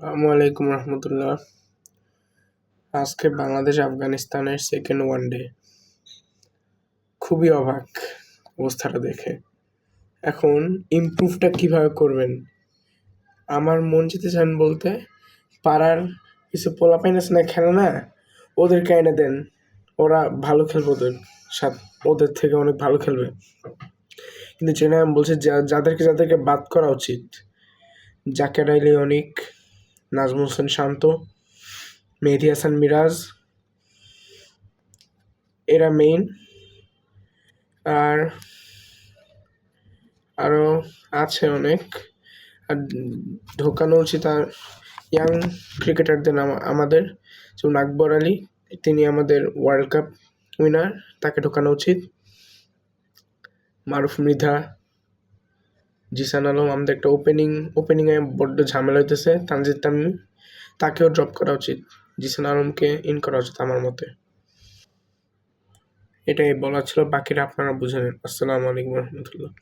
আসসালামু আলাইকুম রহমতুল্লাহ। আজকে বাংলাদেশ আফগানিস্তানের সেকেন্ড ওয়ানডে। খুবই অবাক অবস্থাটা দেখে। এখন ইমপ্রুভটা কিভাবে করবেন? আমার মন যেতে চান বলতে, পাড়ার কিছু পোলাপাইন আছে না, খেলে না, ওদেরকে এনে দেন। ওরা ভালো খেলবে, ওদের থেকে অনেক ভালো খেলবে। কিন্তু যেটা আমি বলছি, যাদেরকে বাদ করা উচিত, জাকের আলী অনিক, নাজমুল হোসেন শান্ত, মেহেদী হাসান মিরাজ, এরা মেইন। আর আরও আছে অনেক। আর ঢোকানো উচিত আর ইয়াং ক্রিকেটারদের আমাদের, যেমন আকবর আলী, তিনি আমাদের ওয়ার্ল্ড কাপ উইনার, তাকে ঢোকানো উচিত। মারুফ মৃধা, জিসান আলম, আমাদের একটা ওপেনিংয়ে বড্ড ঝামেলা হইতেছে, তানজিদ তামিম, তাকেও ড্রপ করা উচিত। জিসান আলমকে ইন করা উচিত আমার মতে। এটাই বলা ছিল, বাকিরা আপনারা বুঝে নেন। আসসালামু আলাইকুম রহমতুল্লাহ।